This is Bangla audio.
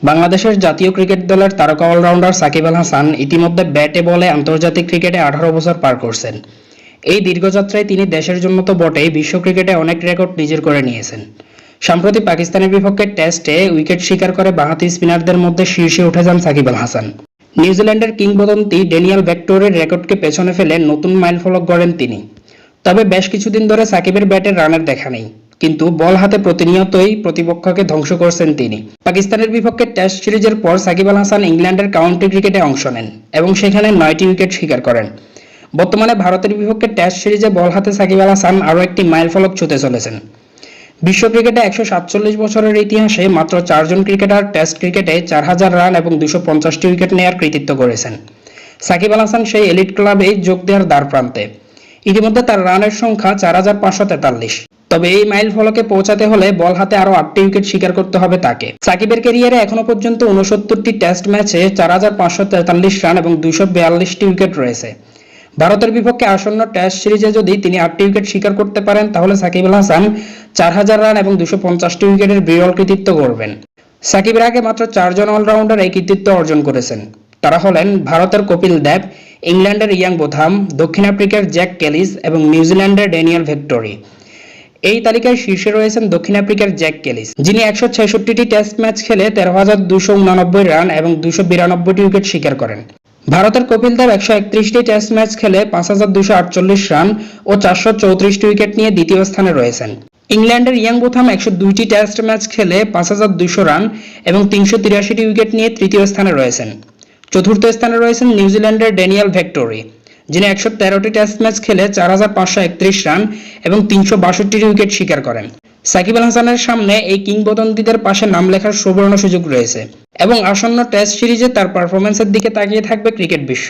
বাংলাদেশের জাতীয় ক্রিকেট দলের তারকা অলরাউন্ডার সাকিব আল হাসান ইতিমধ্যে ব্যাটে বলে আন্তর্জাতিক ক্রিকেটে 18 বছর পার করছেন। এই দীর্ঘযাত্রায় তিনি দেশের জন্য তো বটেই, বিশ্ব ক্রিকেটে অনেক রেকর্ড নিজের করে নিয়েছেন। সম্প্রতি পাকিস্তানের বিপক্ষে টেস্টে উইকেট শিকার করে বাঁহাতি স্পিনারদের মধ্যে শীর্ষে উঠে যান সাকিব আল হাসান। নিউজিল্যান্ডের কিংবদন্তি ড্যানিয়েল ভেক্টরের রেকর্ডকে পেছনে ফেলে নতুন মাইলফলক গড়েন তিনি। তবে বেশ কিছুদিন ধরে সাকিবের ব্যাটের রানের দেখা নেই, কিন্তু বল হাতে প্রতিনিয়তই প্রতিপক্ষকে ধ্বংস করছেন তিনি। পাকিস্তানের বিপক্ষে টেস্ট সিরিজের পর সাকিব আল হাসান ইংল্যান্ডের কাউন্টি ক্রিকেটে অংশ নেন এবং সেখানে 9টি উইকেট শিকার করেন। বর্তমানে ভারতের বিপক্ষে টেস্ট সিরিজে বল হাতে সাকিব আল হাসান আরও একটি মাইলফলক ছুঁতে চলেছেন। বিশ্ব ক্রিকেটে 147 বছরের ইতিহাসে মাত্র 4 জন ক্রিকেটার টেস্ট ক্রিকেটে 4000 রান এবং 250টি উইকেট নেয়ার কৃতিত্ব করেছেন। সাকিব আল হাসান সেই এলিট ক্লাবে যোগ দেওয়ার দ্বারপ্রান্তে। ইতিমধ্যে তার রানের সংখ্যা 4543। তবে এই মাইল ফলকে পৌঁছাতে হলে বল হাতে আরো 8টি উইকেট শিকার করতে হবে তাকে। সাকিবের ক্যারিয়ারে এখনো পর্যন্ত 69টি টেস্ট ম্যাচে 4543 রান এবং 242টি উইকেট রয়েছে। ভারতের বিপক্ষে আসন্ন টেস্ট সিরিজে যদি তিনি 8টি উইকেট শিকার করতে পারেন, তাহলে সাকিব আল হাসান 4000 রান এবং 250টি উইকেটের বিরল কৃতিত্ব গড়বেন। সাকিবের আগে মাত্র 4 জন অলরাউন্ডার এই কৃতিত্ব অর্জন করেছেন। তারা হলেন ভারতের কপিল দেব, ইংল্যান্ডের ইয়াং বোথাম, দক্ষিণ আফ্রিকার জ্যাক ক্যালিস এবং নিউজিল্যান্ডের ড্যানিয়েল ভেক্টরি। এই তালিকায় শীর্ষে রয়েছেন দক্ষিণ আফ্রিকার জ্যাক ক্যালিস, যিনি 166টি টেস্ট ম্যাচ খেলে 13,289 রান এবং 292টি উইকেট শিকার করেন। ভারতের কপিল দেব 131টি টেস্ট ম্যাচ খেলে 5248 রান ও 434টি উইকেট নিয়ে দ্বিতীয় স্থানে রয়েছেন। ইংল্যান্ডের ইয়াং বোথাম 102টি টেস্ট ম্যাচ খেলে 5200 রান এবং 383টি উইকেট নিয়ে তৃতীয় স্থানে রয়েছেন। চতুর্থ স্থানে রয়েছেন নিউজিল্যান্ডের ড্যানিয়েল ভেক্টরি, যিনি 113টি টেস্ট ম্যাচ খেলে 4531 রান এবং 362টি উইকেট শিকার করেন। সাকিব আল হাসানের সামনে এই কিংবদন্তিদের পাশে নাম লেখার সুবর্ণ সুযোগ রয়েছে এবং আসন্ন টেস্ট সিরিজে তার পারফরম্যান্সের দিকে তাকিয়ে থাকবে ক্রিকেট বিশ্ব।